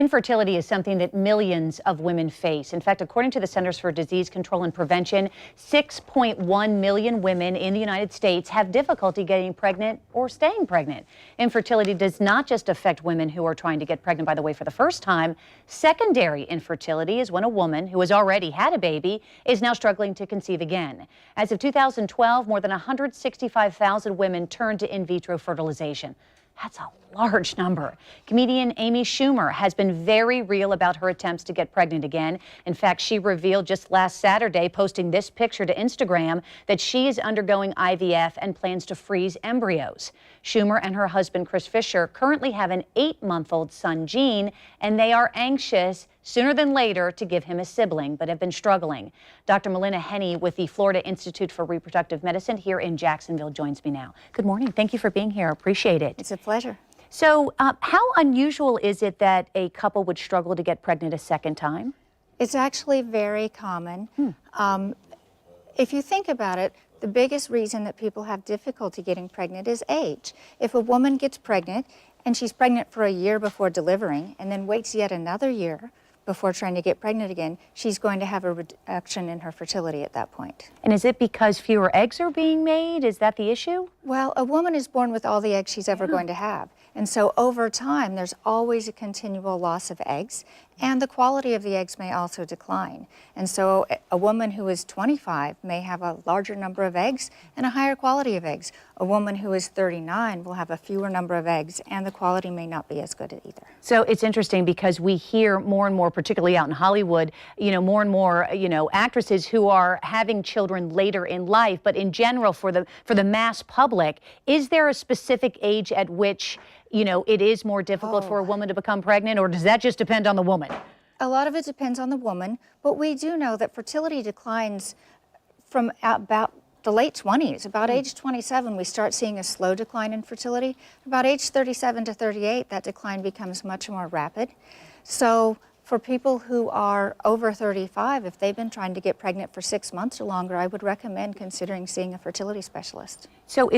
Infertility is something that millions of women face. In fact, according to the Centers for Disease Control and Prevention, 6.1 million women in the United States have difficulty getting pregnant or staying pregnant. Infertility does not just affect women who are trying to get pregnant, by the way, for the first time. Secondary infertility is when a woman who has already had a baby is now struggling to conceive again. As of 2012, more than 165,000 women turned to in vitro fertilization. That's a large number. Comedian Amy Schumer has been very real about her attempts to get pregnant again. In fact, she revealed just last Saturday, posting this picture to Instagram, that she is undergoing IVF and plans to freeze embryos. Schumer and her husband, Chris Fisher, currently have an 8-month-old son, Gene, and they are anxious sooner than later to give him a sibling, but have been struggling. Dr. Melina Henney with the Florida Institute for Reproductive Medicine here in Jacksonville joins me now. Good morning. Thank you for being here. Appreciate it. It's a pleasure. So how unusual is it that a couple would struggle to get pregnant a second time? It's actually very common. If you think about it, the biggest reason that people have difficulty getting pregnant is age. If a woman gets pregnant and she's pregnant for a year before delivering and then waits yet another year before trying to get pregnant again, she's going to have a reduction in her fertility at that point. And is it because fewer eggs are being made? Is that the issue? Well, a woman is born with all the eggs she's ever going to have. And so over time, there's always a continual loss of eggs, and the quality of the eggs may also decline. And so a woman who is 25 may have a larger number of eggs and a higher quality of eggs. A woman who is 39 will have a fewer number of eggs, and the quality may not be as good either. So it's interesting because we hear more and more, particularly out in Hollywood, more and more, actresses who are having children later in life. But in general, for the mass public, is there a specific age at which it is more difficult for a woman to become pregnant, or does that just depend on the woman? A lot of it depends on the woman, but we do know that fertility declines from about the late 20s. About age 27, we start seeing a slow decline in fertility. About age 37 to 38, that decline becomes much more rapid. So for people who are over 35, if they've been trying to get pregnant for 6 months or longer, I would recommend considering seeing a fertility specialist. So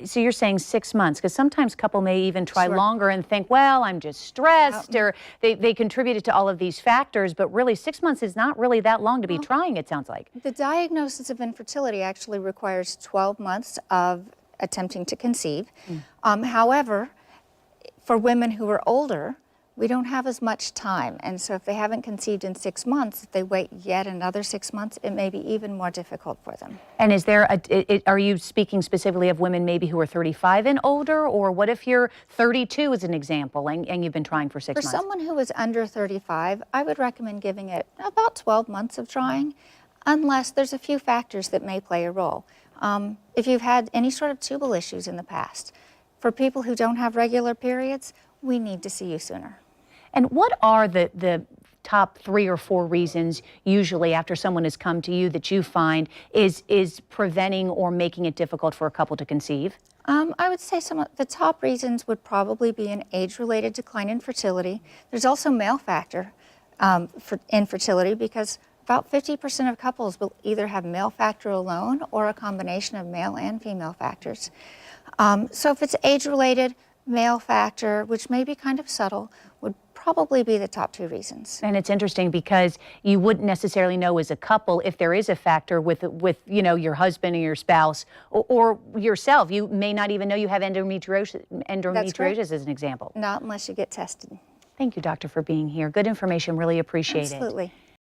so you're saying 6 months, because sometimes couple may even try longer and think, well, I'm just stressed, or they contributed to all of these factors, but really 6 months is not really that long to be trying, it sounds like. The diagnosis of infertility actually requires 12 months of attempting to conceive. However, for women who are older, we don't have as much time, and so if they haven't conceived in 6 months, if they wait yet another 6 months, it may be even more difficult for them. And are you speaking specifically of women maybe who are 35 and older, or what if you're 32 as an example, and you've been trying for 6 months? For someone who is under 35, I would recommend giving it about 12 months of trying, unless there's a few factors that may play a role. If you've had any sort of tubal issues in the past, for people who don't have regular periods, we need to see you sooner. And what are the top 3 or 4 reasons usually after someone has come to you that you find is preventing or making it difficult for a couple to conceive? I would say some of the top reasons would probably be an age-related decline in fertility. There's also male factor for infertility, because about 50% of couples will either have male factor alone or a combination of male and female factors. So if it's age-related, male factor, which may be kind of subtle, would probably be the top 2 reasons. And it's interesting because you wouldn't necessarily know as a couple if there is a factor with your husband or your spouse or yourself. You may not even know you have endometriosis as an example. Not unless you get tested. Thank you, doctor, for being here. Good information. Really appreciate it. Absolutely.